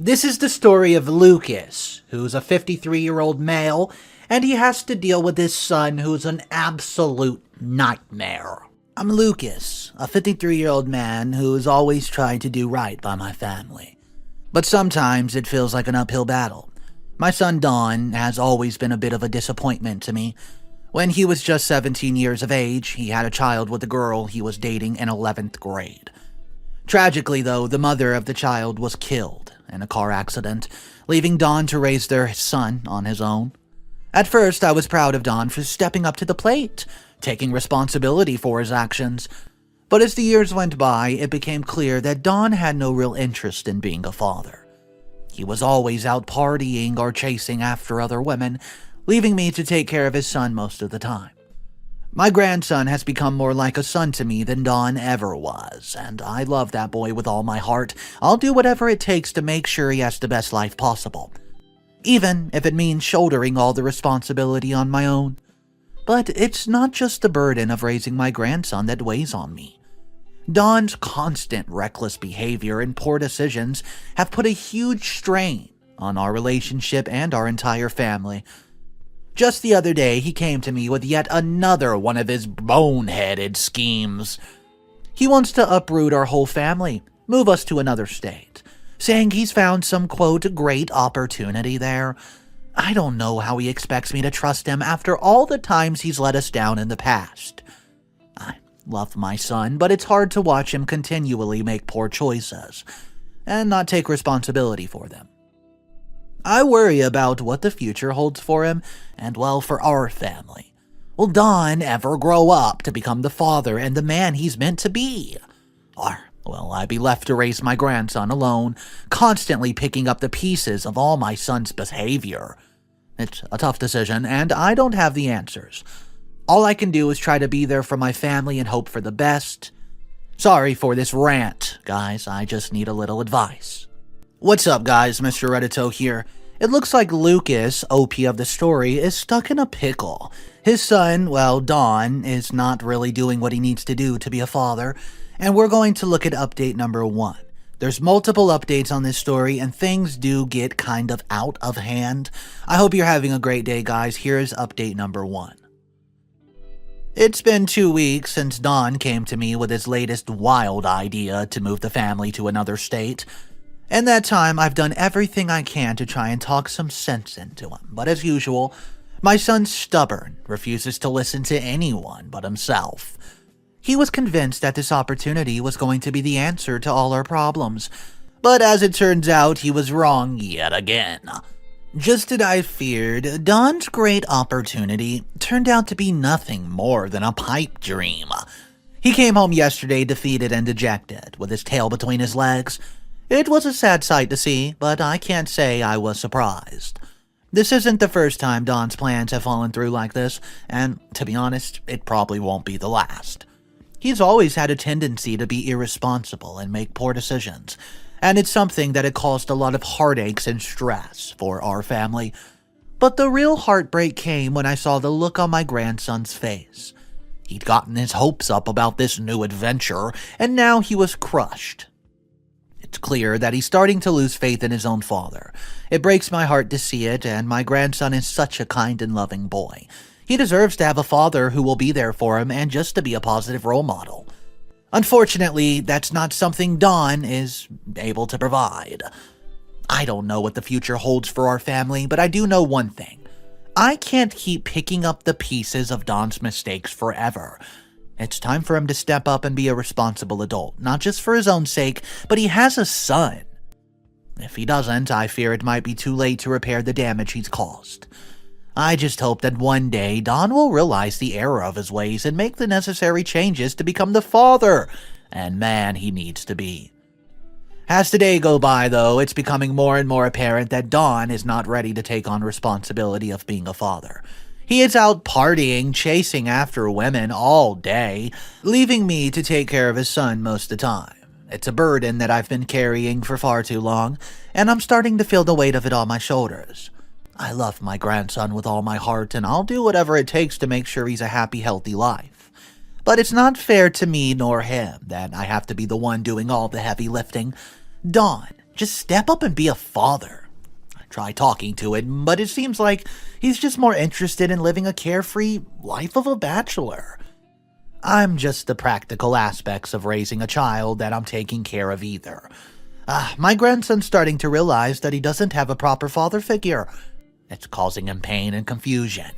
This is the story of Lucas, who's a 53-year-old male, and he has to deal with his son who's an absolute nightmare. I'm Lucas, a 53-year-old man who is always trying to do right by my family. But sometimes it feels like an uphill battle. My son Don has always been a bit of a disappointment to me. When he was just 17 years of age, he had a child with a girl he was dating in 11th grade. Tragically, though, the mother of the child was killed in a car accident, leaving Don to raise their son on his own. At first, I was proud of Don for stepping up to the plate, taking responsibility for his actions. But as the years went by, it became clear that Don had no real interest in being a father. He was always out partying or chasing after other women, leaving me to take care of his son most of the time. My grandson has become more like a son to me than Don ever was, and I love that boy with all my heart. I'll do whatever it takes to make sure he has the best life possible, even if it means shouldering all the responsibility on my own. But it's not just the burden of raising my grandson that weighs on me. Don's constant reckless behavior and poor decisions have put a huge strain on our relationship and our entire family. Just the other day, he came to me with yet another one of his boneheaded schemes. He wants to uproot our whole family, move us to another state, saying he's found some, quote, great opportunity there. I don't know how he expects me to trust him after all the times he's let us down in the past. I love my son, but it's hard to watch him continually make poor choices and not take responsibility for them. I worry about what the future holds for him and, well, for our family. Will Don ever grow up to become the father and the man he's meant to be? Or will I be left to raise my grandson alone, constantly picking up the pieces of all my son's behavior? It's a tough decision, and I don't have the answers. All I can do is try to be there for my family and hope for the best. Sorry for this rant, guys. I just need a little advice. What's up, guys? Mr. Reddito here. It looks like Lucas, OP of the story, is stuck in a pickle. His son, well, Don, is not really doing what he needs to do to be a father, and we're going to look at update number 1. There's multiple updates on this story, and things do get kind of out of hand. I hope you're having a great day, guys. Here's update number 1. It's been 2 weeks since Don came to me with his latest wild idea to move the family to another state. In that time, I've done everything I can to try and talk some sense into him, but as usual, my son's stubborn, refuses to listen to anyone but himself. He was convinced that this opportunity was going to be the answer to all our problems, but as it turns out, he was wrong yet again. Just as I feared, Don's great opportunity turned out to be nothing more than a pipe dream. He came home yesterday defeated and dejected, with his tail between his legs. It was a sad sight to see, but I can't say I was surprised. This isn't the first time Don's plans have fallen through like this, and to be honest, it probably won't be the last. He's always had a tendency to be irresponsible and make poor decisions, and it's something that had caused a lot of heartaches and stress for our family. But the real heartbreak came when I saw the look on my grandson's face. He'd gotten his hopes up about this new adventure, and now he was crushed. It's clear that he's starting to lose faith in his own father. It breaks my heart to see it, and my grandson is such a kind and loving boy. He deserves to have a father who will be there for him and just to be a positive role model. Unfortunately, that's not something Don is able to provide. I don't know what the future holds for our family, but I do know one thing. I can't keep picking up the pieces of Don's mistakes forever. It's time for him to step up and be a responsible adult, not just for his own sake, but he has a son. If he doesn't, I fear it might be too late to repair the damage he's caused. I just hope that one day Don will realize the error of his ways and make the necessary changes to become the father and man he needs to be. As the day go by, though, it's becoming more and more apparent that Don is not ready to take on responsibility of being a father. He is out partying, chasing after women all day, leaving me to take care of his son most of the time. It's a burden that I've been carrying for far too long, and I'm starting to feel the weight of it on my shoulders. I love my grandson with all my heart, and I'll do whatever it takes to make sure he's a happy, healthy life. But it's not fair to me nor him that I have to be the one doing all the heavy lifting. Don Just step up and be a father. I try talking to it, but it seems like he's just more interested in living a carefree life of a bachelor. I'm just the practical aspects of raising a child that I'm taking care of either. My grandson's starting to realize that he doesn't have a proper father figure. It's causing him pain and confusion.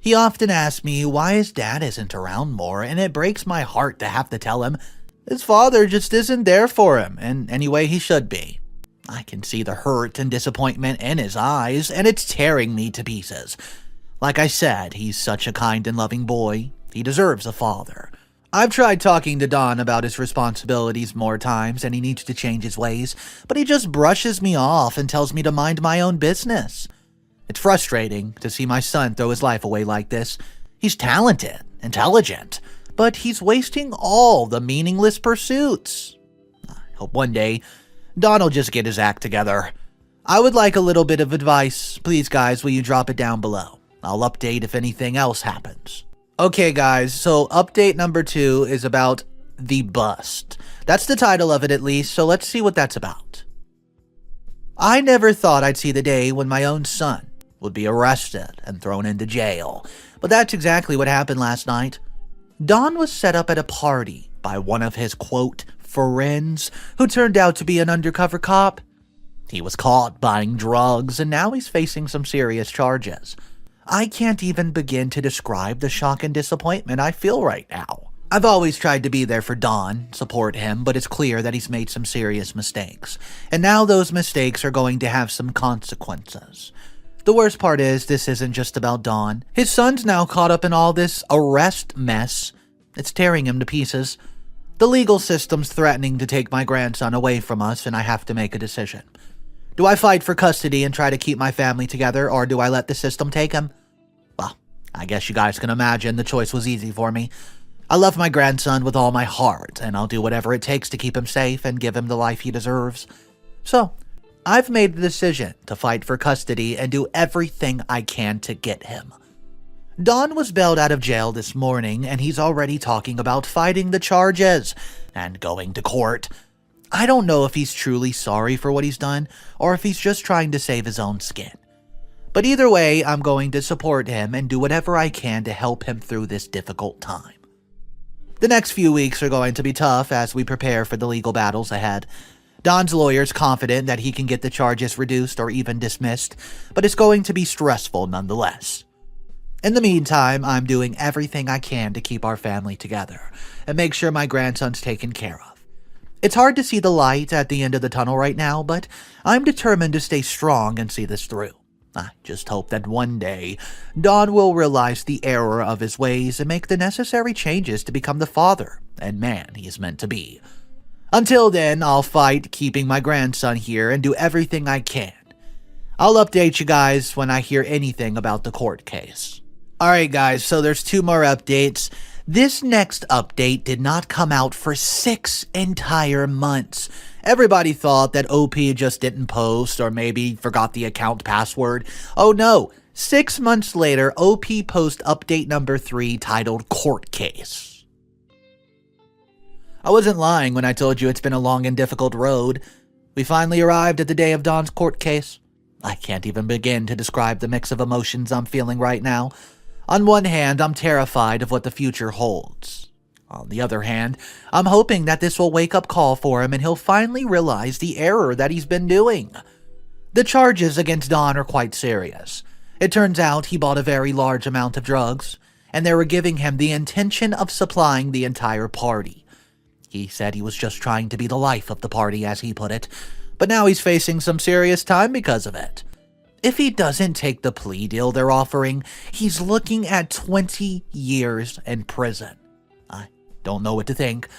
He often asks me why his dad isn't around more, and it breaks my heart to have to tell him his father just isn't there for him in any way he should be. I can see the hurt and disappointment in his eyes, and it's tearing me to pieces. Like I said, he's such a kind and loving boy. He deserves a father. I've tried talking to Don about his responsibilities more times and he needs to change his ways, but he just brushes me off and tells me to mind my own business. It's frustrating to see my son throw his life away like this. He's talented, intelligent, but he's wasting all the meaningless pursuits. I hope one day Don will just get his act together. I would like a little bit of advice. Please, guys, will you drop it down below? I'll update if anything else happens. Okay, guys, so update number 2 is about the bust. That's the title of it, at least, so let's see what that's about. I never thought I'd see the day when my own son would be arrested and thrown into jail, but that's exactly what happened last night. Don was set up at a party by one of his, quote, friends, who turned out to be an undercover cop. He was caught buying drugs, and now he's facing some serious charges. I can't even begin to describe the shock and disappointment I feel right now. I've always tried to be there for Don, support him, but it's clear that he's made some serious mistakes. And now those mistakes are going to have some consequences. The worst part is, this isn't just about Don. His son's now caught up in all this arrest mess. It's tearing him to pieces. The legal system's threatening to take my grandson away from us, and I have to make a decision. Do I fight for custody and try to keep my family together, or do I let the system take him? Well, I guess you guys can imagine the choice was easy for me. I love my grandson with all my heart, and I'll do whatever it takes to keep him safe and give him the life he deserves. So, I've made the decision to fight for custody and do everything I can to get him. Don was bailed out of jail this morning, and he's already talking about fighting the charges and going to court. I don't know if he's truly sorry for what he's done, or if he's just trying to save his own skin. But either way, I'm going to support him and do whatever I can to help him through this difficult time. The next few weeks are going to be tough as we prepare for the legal battles ahead. Don's lawyer's confident that he can get the charges reduced or even dismissed, but it's going to be stressful nonetheless. In the meantime, I'm doing everything I can to keep our family together and make sure my grandson's taken care of. It's hard to see the light at the end of the tunnel right now, but I'm determined to stay strong and see this through. I just hope that one day, Don will realize the error of his ways and make the necessary changes to become the father and man he is meant to be. Until then, I'll fight keeping my grandson here and do everything I can. I'll update you guys when I hear anything about the court case. Alright guys, so there's 2 more updates. This next update did not come out for 6 entire months. Everybody thought that OP just didn't post or maybe forgot the account password. Oh no, 6 months later, OP post update number 3 titled Court Case. I wasn't lying when I told you it's been a long and difficult road. We finally arrived at the day of Don's court case. I can't even begin to describe the mix of emotions I'm feeling right now. On one hand, I'm terrified of what the future holds. On the other hand, I'm hoping that this will wake-up call for him and he'll finally realize the error that he's been doing. The charges against Don are quite serious. It turns out he bought a very large amount of drugs, and they were giving him the intention of supplying the entire party. He said he was just trying to be the life of the party, as he put it, but now he's facing some serious time because of it. If he doesn't take the plea deal they're offering, he's looking at 20 years in prison. I don't know what to think.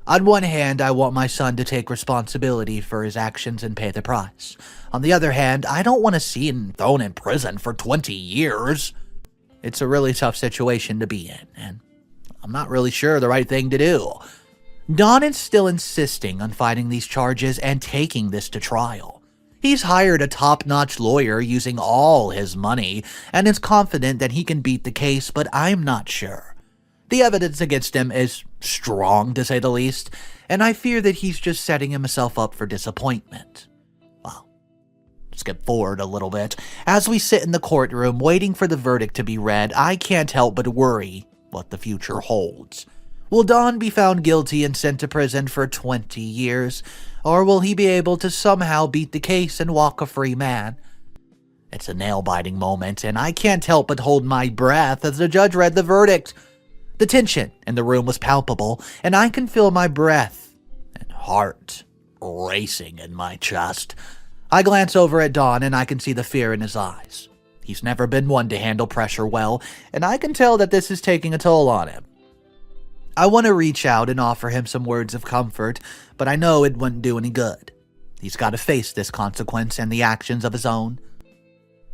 On one hand, I want my son to take responsibility for his actions and pay the price. On the other hand, I don't want to see him thrown in prison for 20 years. It's a really tough situation to be in, and I'm not really sure the right thing to do. Don is still insisting on fighting these charges and taking this to trial. He's hired a top-notch lawyer using all his money and is confident that he can beat the case, but I'm not sure. The evidence against him is strong, to say the least, and I fear that he's just setting himself up for disappointment. skip forward a little bit. As we sit in the courtroom waiting for the verdict to be read, I can't help but worry what the future holds. Will Don be found guilty and sent to prison for 20 years? Or will he be able to somehow beat the case and walk a free man? It's a nail-biting moment, and I can't help but hold my breath as the judge read the verdict. The tension in the room was palpable, and I can feel my breath and heart racing in my chest. I glance over at Don, and I can see the fear in his eyes. He's never been one to handle pressure well, and I can tell that this is taking a toll on him. I want to reach out and offer him some words of comfort, but I know it wouldn't do any good. He's got to face this consequence and the actions of his own.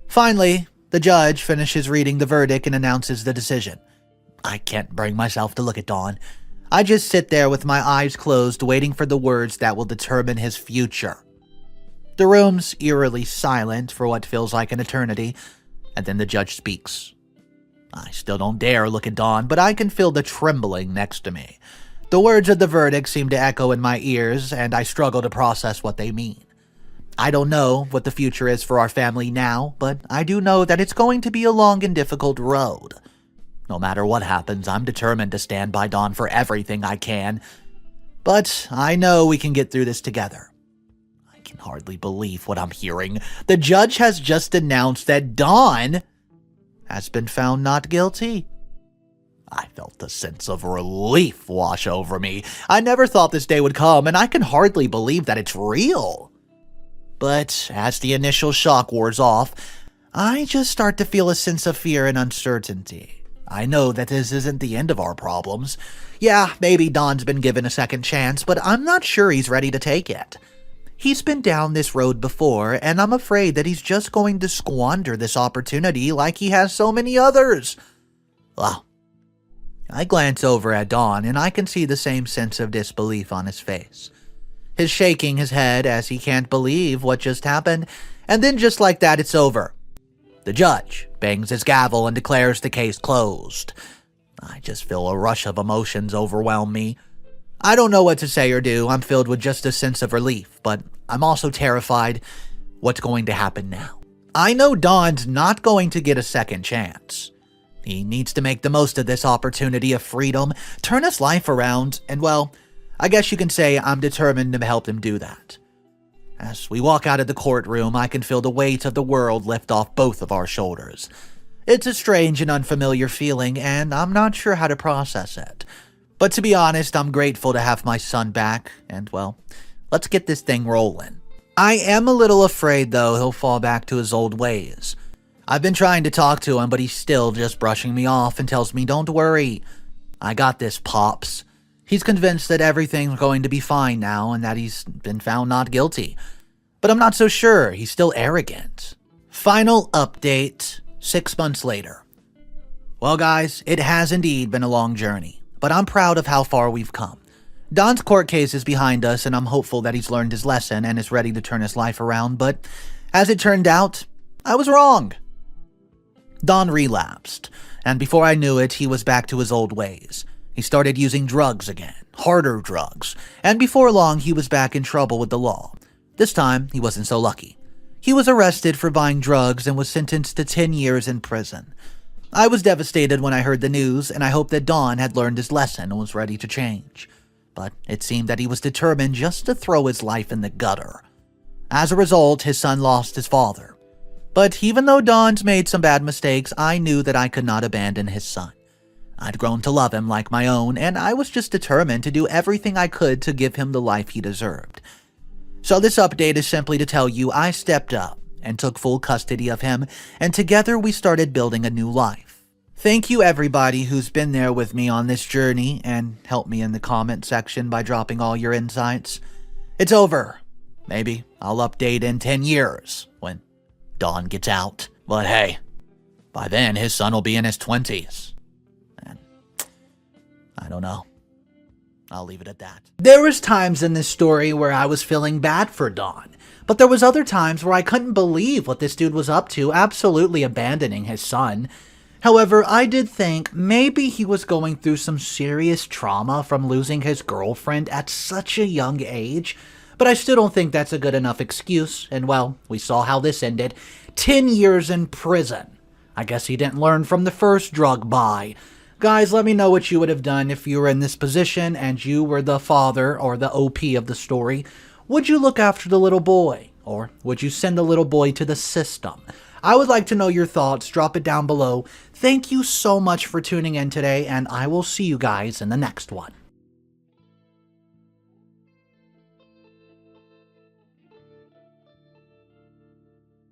Finally, the judge finishes reading the verdict and announces the decision. I can't bring myself to look at Don. I just sit there with my eyes closed, waiting for the words that will determine his future. The room's eerily silent for what feels like an eternity, and then the judge speaks. I still don't dare look at Don, but I can feel the trembling next to me. The words of the verdict seem to echo in my ears, and I struggle to process what they mean. I don't know what the future is for our family now, but I do know that it's going to be a long and difficult road. No matter what happens, I'm determined to stand by Don for everything I can. But I know we can get through this together. I can hardly believe what I'm hearing. The judge has just announced that Don has been found not guilty. I felt a sense of relief wash over me. I never thought this day would come, and I can hardly believe that it's real. But as the initial shock wears off, I just start to feel a sense of fear and uncertainty. I know that this isn't the end of our problems. Yeah, maybe Don's been given a second chance, but I'm not sure he's ready to take it. He's been down this road before, and I'm afraid that he's just going to squander this opportunity like he has so many others. Well, I glance over at Don, and I can see the same sense of disbelief on his face. He's shaking his head as he can't believe what just happened, and then just like that, it's over. The judge bangs his gavel and declares the case closed. I just feel a rush of emotions overwhelm me. I don't know what to say or do. I'm filled with just a sense of relief, but I'm also terrified what's going to happen now. I know Don's not going to get a second chance. He needs to make the most of this opportunity of freedom, turn his life around, and well, I guess you can say I'm determined to help him do that. As we walk out of the courtroom, I can feel the weight of the world lift off both of our shoulders. It's a strange and unfamiliar feeling, and I'm not sure how to process it. But to be honest, I'm grateful to have my son back, and well, let's get this thing rolling. I am a little afraid, though, he'll fall back to his old ways. I've been trying to talk to him, but he's still just brushing me off and tells me, "Don't worry. I got this, Pops." He's convinced that everything's going to be fine now and that he's been found not guilty. But I'm not so sure. He's still arrogant. Final update, 6 months later. Well, guys, it has indeed been a long journey, but I'm proud of how far we've come. Don's court case is behind us, and I'm hopeful that he's learned his lesson and is ready to turn his life around, but as it turned out, I was wrong. Don relapsed, and before I knew it, he was back to his old ways. He started using drugs again, harder drugs, and before long he was back in trouble with the law. This time, he wasn't so lucky. He was arrested for buying drugs and was sentenced to 10 years in prison. I was devastated when I heard the news, and I hoped that Don had learned his lesson and was ready to change. But it seemed that he was determined just to throw his life in the gutter. As a result, his son lost his father. But even though Don's made some bad mistakes, I knew that I could not abandon his son. I'd grown to love him like my own, and I was just determined to do everything I could to give him the life he deserved. So this update is simply to tell you I stepped up and took full custody of him, and together we started building a new life. Thank you everybody who's been there with me on this journey and helped me in the comment section by dropping all your insights. It's over. Maybe I'll update in 10 years when Don gets out. But hey, by then his son will be in his 20s. And I don't know. I'll leave it at that. There was times in this story where I was feeling bad for Don, but there was other times where I couldn't believe what this dude was up to, absolutely abandoning his son. However, I did think maybe he was going through some serious trauma from losing his girlfriend at such a young age. But I still don't think that's a good enough excuse, and well, we saw how this ended. 10 years in prison. I guess he didn't learn from the first drug buy. Guys, let me know what you would have done if you were in this position and you were the father or the OP of the story. Would you look after the little boy? Or would you send the little boy to the system? I would like to know your thoughts. Drop it down below. Thank you so much for tuning in today, and I will see you guys in the next one.